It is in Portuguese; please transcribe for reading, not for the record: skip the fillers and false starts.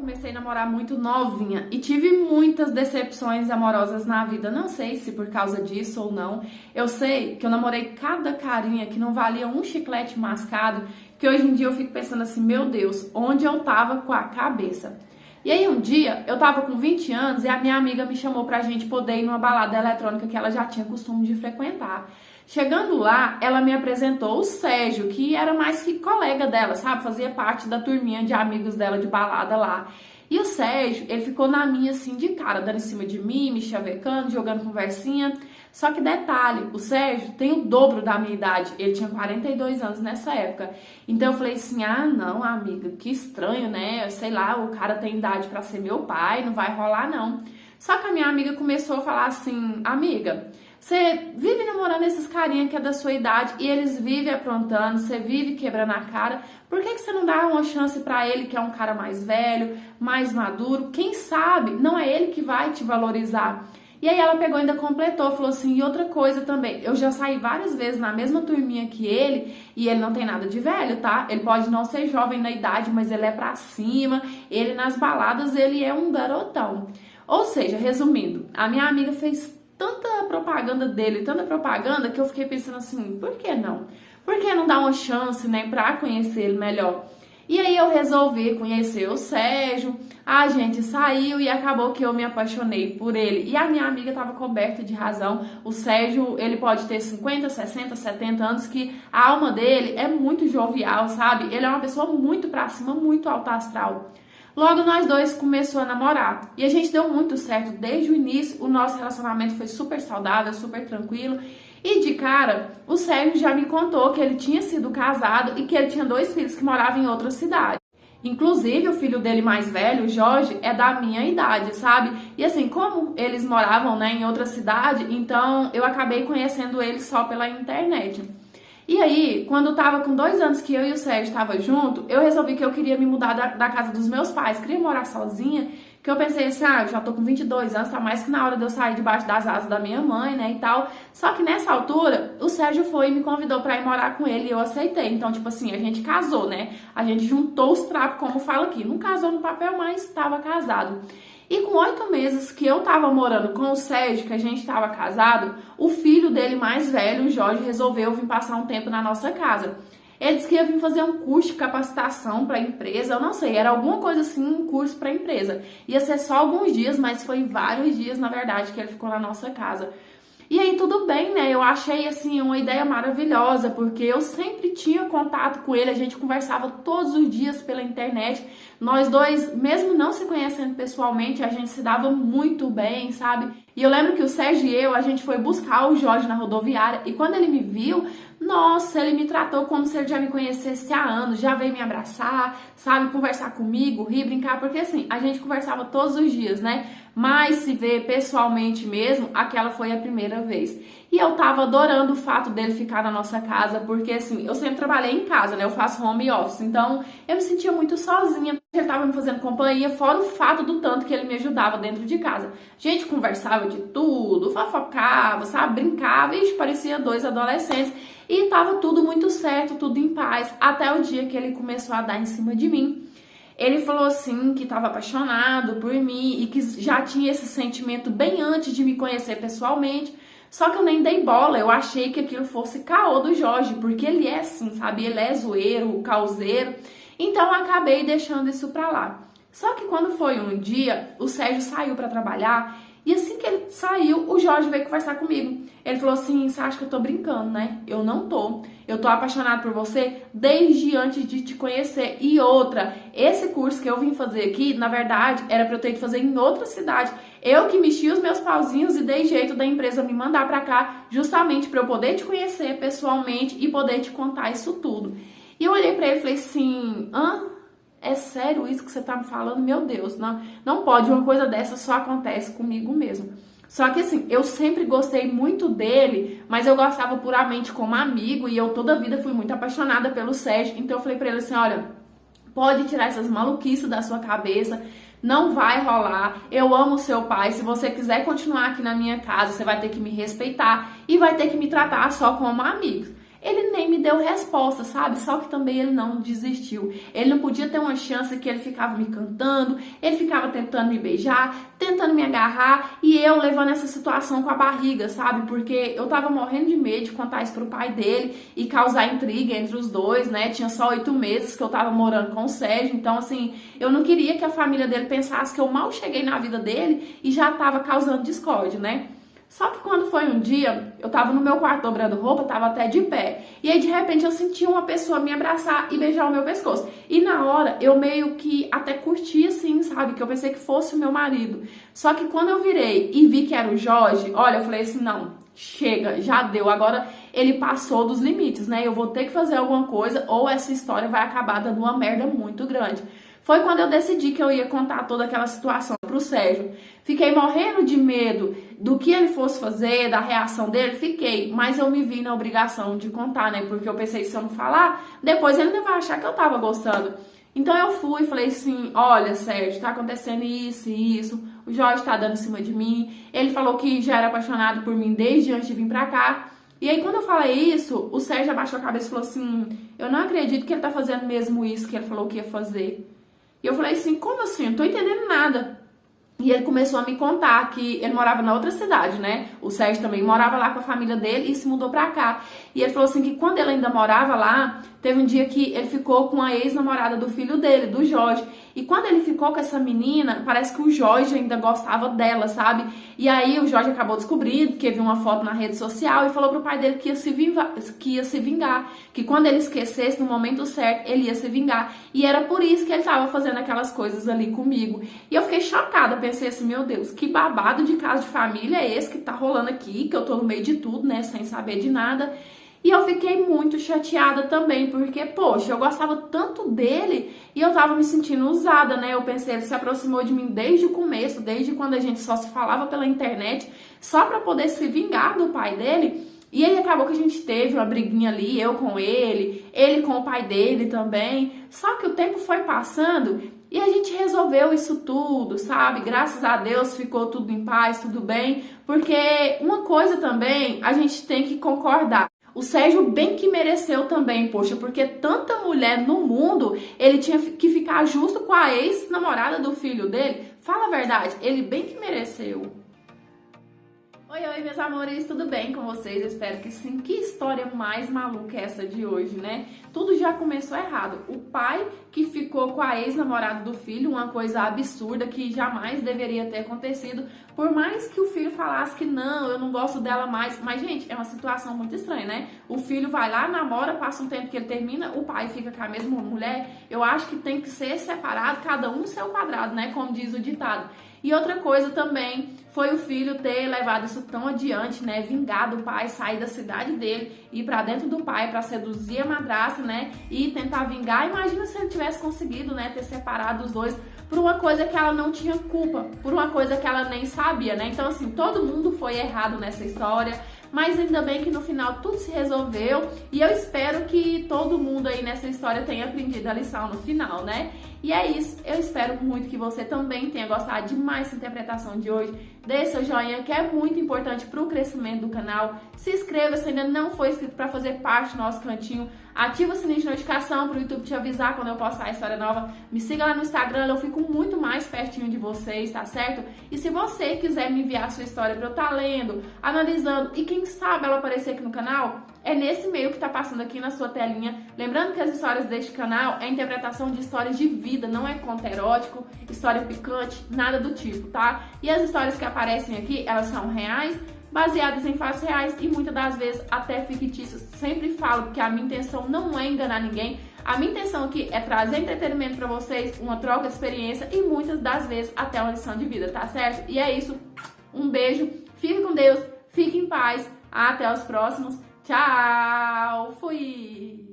comecei a namorar muito novinha e tive muitas decepções amorosas na vida. Não sei se por causa disso ou não. Eu sei que eu namorei cada carinha que não valia um chiclete mascado, que hoje em dia eu fico pensando assim, meu Deus, onde eu tava com a cabeça? E aí um dia, eu tava com 20 anos e a minha amiga me chamou pra gente poder ir numa balada eletrônica que ela já tinha costume de frequentar. Chegando lá, ela me apresentou o Sérgio, que era mais que colega dela, sabe? Fazia parte da turminha de amigos dela de balada lá. E o Sérgio, ele ficou na minha assim de cara, dando em cima de mim, me chavecando, jogando conversinha. Só que detalhe, o Sérgio tem o dobro da minha idade, ele tinha 42 anos nessa época. Então eu falei assim, ah não, amiga, que estranho, né? Sei lá, o cara tem idade pra ser meu pai, não vai rolar não. Só que a minha amiga começou a falar assim, amiga, você vive namorando esses carinha que é da sua idade e eles vivem aprontando, você vive quebrando a cara. Por que você não dá uma chance pra ele que é um cara mais velho, mais maduro? Quem sabe não é ele que vai te valorizar. E aí ela pegou e ainda completou, falou assim, e outra coisa também, eu já saí várias vezes na mesma turminha que ele, e ele não tem nada de velho, tá? Ele pode não ser jovem na idade, mas ele é pra cima, ele nas baladas, ele é um garotão. Ou seja, resumindo, a minha amiga fez tanta propaganda dele, tanta propaganda, que eu fiquei pensando assim, por que não? Por que não dar uma chance, né, pra conhecer ele melhor? E aí eu resolvi conhecer o Sérgio, a gente saiu e acabou que eu me apaixonei por ele. E a minha amiga estava coberta de razão. O Sérgio, ele pode ter 50, 60, 70 anos, que a alma dele é muito jovial, sabe? Ele é uma pessoa muito pra cima, muito alta astral. Logo nós dois começou a namorar e a gente deu muito certo desde o início, o nosso relacionamento foi super saudável, super tranquilo e de cara o Sérgio já me contou que ele tinha sido casado e que ele tinha 2 filhos que moravam em outra cidade. Inclusive o filho dele mais velho, o Jorge, é da minha idade, sabe? E assim, como eles moravam, né, em outra cidade, então eu acabei conhecendo eles só pela internet. E aí, quando tava com 2 anos que eu e o Sérgio tava junto, eu resolvi que eu queria me mudar da casa dos meus pais, queria morar sozinha, que eu pensei assim, ah, eu já tô com 22 anos, tá mais que na hora de eu sair debaixo das asas da minha mãe, né, e tal. Só que nessa altura, o Sérgio foi e me convidou pra ir morar com ele e eu aceitei. Então, tipo assim, a gente casou, né, a gente juntou os trapos, como fala aqui. Não casou no papel, mas tava casado. E com 8 meses que eu tava morando com o Sérgio, que a gente tava casado, o filho dele mais velho, o Jorge, resolveu vir passar um tempo na nossa casa. Ele disse que ia vir fazer um curso de capacitação para a empresa, eu não sei, era alguma coisa assim, um curso para a empresa. Ia ser só alguns dias, mas foi vários dias, na verdade, que ele ficou na nossa casa. E aí tudo bem, né? Eu achei assim uma ideia maravilhosa, porque eu sempre tinha contato com ele, a gente conversava todos os dias pela internet. Nós dois, mesmo não se conhecendo pessoalmente, a gente se dava muito bem, sabe? E eu lembro que o Sérgio e eu, a gente foi buscar o Jorge na rodoviária e quando ele me viu, nossa, ele me tratou como se ele já me conhecesse há anos, já veio me abraçar, sabe, conversar comigo, rir, brincar, porque assim, a gente conversava todos os dias, né? Mas se ver pessoalmente mesmo, aquela foi a primeira vez. E eu tava adorando o fato dele ficar na nossa casa, porque assim, eu sempre trabalhei em casa, né? Eu faço home office, então eu me sentia muito sozinha. Ele tava me fazendo companhia, fora o fato do tanto que ele me ajudava dentro de casa. A gente conversava de tudo, fofocava, sabe? Brincava, e parecia 2 adolescentes. E tava tudo muito certo, tudo em paz, até o dia que ele começou a dar em cima de mim. Ele falou assim que estava apaixonado por mim e que já tinha esse sentimento bem antes de me conhecer pessoalmente. Só que eu nem dei bola, eu achei que aquilo fosse caô do Jorge, porque ele é assim, sabe? Ele é zoeiro, causeiro. Então eu acabei deixando isso pra lá. Só que quando foi um dia, o Sérgio saiu pra trabalhar e assim que ele saiu, o Jorge veio conversar comigo. Ele falou assim, você acha que eu tô brincando, né? Eu não tô. Eu tô apaixonado por você desde antes de te conhecer. E outra, esse curso que eu vim fazer aqui, na verdade, era pra eu ter que fazer em outra cidade. Eu que mexi os meus pauzinhos e dei jeito da empresa me mandar pra cá, justamente pra eu poder te conhecer pessoalmente e poder te contar isso tudo. E eu olhei pra ele e falei assim, é sério isso que você tá me falando? Meu Deus, não pode, uma coisa dessa só acontece comigo mesmo. Só que assim, eu sempre gostei muito dele, mas eu gostava puramente como amigo e eu toda a vida fui muito apaixonada pelo Sérgio. Então eu falei pra ele assim, olha, pode tirar essas maluquices da sua cabeça, não vai rolar, eu amo seu pai, se você quiser continuar aqui na minha casa, você vai ter que me respeitar e vai ter que me tratar só como amigo. ele nem me deu resposta, sabe? Só que também ele não desistiu. Ele não podia ter uma chance que ele ficava me cantando, ele ficava tentando me beijar, tentando me agarrar e eu levando essa situação com a barriga, sabe? Porque eu tava morrendo de medo de contar isso pro pai dele e causar intriga entre os dois, né? Tinha só 8 meses que eu tava morando com o Sérgio, então assim, eu não queria que a família dele pensasse que eu mal cheguei na vida dele e já tava causando discórdia, né? Só que quando foi um dia, eu tava no meu quarto dobrando roupa, tava até de pé. E aí, de repente, eu senti uma pessoa me abraçar e beijar o meu pescoço. E na hora, eu meio que até curti assim, sabe? Que eu pensei que fosse o meu marido. Só que quando eu virei e vi que era o Jorge, olha, eu falei assim, não, chega, já deu. Agora ele passou dos limites, né? Eu vou ter que fazer alguma coisa ou essa história vai acabar dando uma merda muito grande. Foi quando eu decidi que eu ia contar toda aquela situação pro Sérgio. Fiquei morrendo de medo do que ele fosse fazer, da reação dele, fiquei. Mas eu me vi na obrigação de contar, né? Porque eu pensei, se eu não falar, depois ele não vai achar que eu tava gostando. Então eu fui e falei assim, olha, Sérgio, tá acontecendo isso e isso. O Jorge tá dando em cima de mim. Ele falou que já era apaixonado por mim desde antes de vir pra cá. E aí, quando eu falei isso, o Sérgio abaixou a cabeça e falou assim, eu não acredito que ele tá fazendo mesmo isso que ele falou que ia fazer. E eu falei assim, como assim? Não tô entendendo nada. E ele começou a me contar que ele morava na outra cidade, né? O Sérgio também morava lá com a família dele e se mudou pra cá. E ele falou assim que quando ele ainda morava lá, teve um dia que ele ficou com a ex-namorada do filho dele, do Jorge. E quando ele ficou com essa menina, parece que o Jorge ainda gostava dela, sabe? E aí o Jorge acabou descobrindo, porque viu uma foto na rede social e falou pro pai dele que ia se vingar. Que quando ele esquecesse, no momento certo, ele ia se vingar. E era por isso que ele tava fazendo aquelas coisas ali comigo. E eu fiquei chocada, pensei assim, meu Deus, que babado de caso de família é esse que tá rolando aqui, que eu tô no meio de tudo, né, sem saber de nada. E eu fiquei muito chateada também, porque, poxa, eu gostava tanto dele e eu tava me sentindo usada, né? Eu pensei, ele se aproximou de mim desde o começo, desde quando a gente só se falava pela internet, só pra poder se vingar do pai dele. E aí acabou que a gente teve uma briguinha ali, eu com ele com o pai dele também. Só que o tempo foi passando e a gente resolveu isso tudo, sabe? Graças a Deus ficou tudo em paz, tudo bem. Porque uma coisa também a gente tem que concordar. O Sérgio bem que mereceu também, poxa, porque tanta mulher no mundo, ele tinha que ficar justo com a ex-namorada do filho dele. Fala a verdade, ele bem que mereceu. Oi, meus amores, tudo bem com vocês? Eu espero que sim. Que história mais maluca é essa de hoje, né? Tudo já começou errado. O pai que ficou com a ex-namorada do filho, uma coisa absurda que jamais deveria ter acontecido, por mais que o filho falasse que não, eu não gosto dela mais. Mas, gente, é uma situação muito estranha, né? O filho vai lá, namora, passa um tempo que ele termina, o pai fica com a mesma mulher. Eu acho que tem que ser separado, cada um no seu quadrado, né? Como diz o ditado. E outra coisa também foi o filho ter levado isso tão adiante, né? Vingado o pai, sair da cidade dele, ir pra dentro do pai pra seduzir a madrasta, né? E tentar vingar. Imagina se ele tivesse conseguido, né? Ter separado os dois por uma coisa que ela não tinha culpa, por uma coisa que ela nem sabia, né? Então, assim, todo mundo foi errado nessa história. Mas ainda bem que no final tudo se resolveu e eu espero que todo mundo aí nessa história tenha aprendido a lição no final, né? E é isso, eu espero muito que você também tenha gostado de mais essa interpretação de hoje. Deixe seu joinha, que é muito importante para o crescimento do canal. Se inscreva se ainda não for inscrito para fazer parte do nosso cantinho. Ativa o sininho de notificação para o YouTube te avisar quando eu postar a história nova. Me siga lá no Instagram, eu fico muito mais pertinho de vocês, tá certo? E se você quiser me enviar a sua história para eu estar lendo, analisando e quem sabe ela aparecer aqui no canal, é nesse e-mail que tá passando aqui na sua telinha. Lembrando que as histórias deste canal é interpretação de histórias de vida, não é conto erótico, história picante, nada do tipo, tá? E as histórias que aparecem aqui, elas são reais, baseadas em fatos reais e muitas das vezes até fictícias. Sempre falo que a minha intenção não é enganar ninguém. A minha intenção aqui é trazer entretenimento pra vocês, uma troca de experiência e muitas das vezes até uma lição de vida, tá certo? E é isso. Um beijo, fique com Deus, fique em paz. Até os próximos. Tchau! Fui!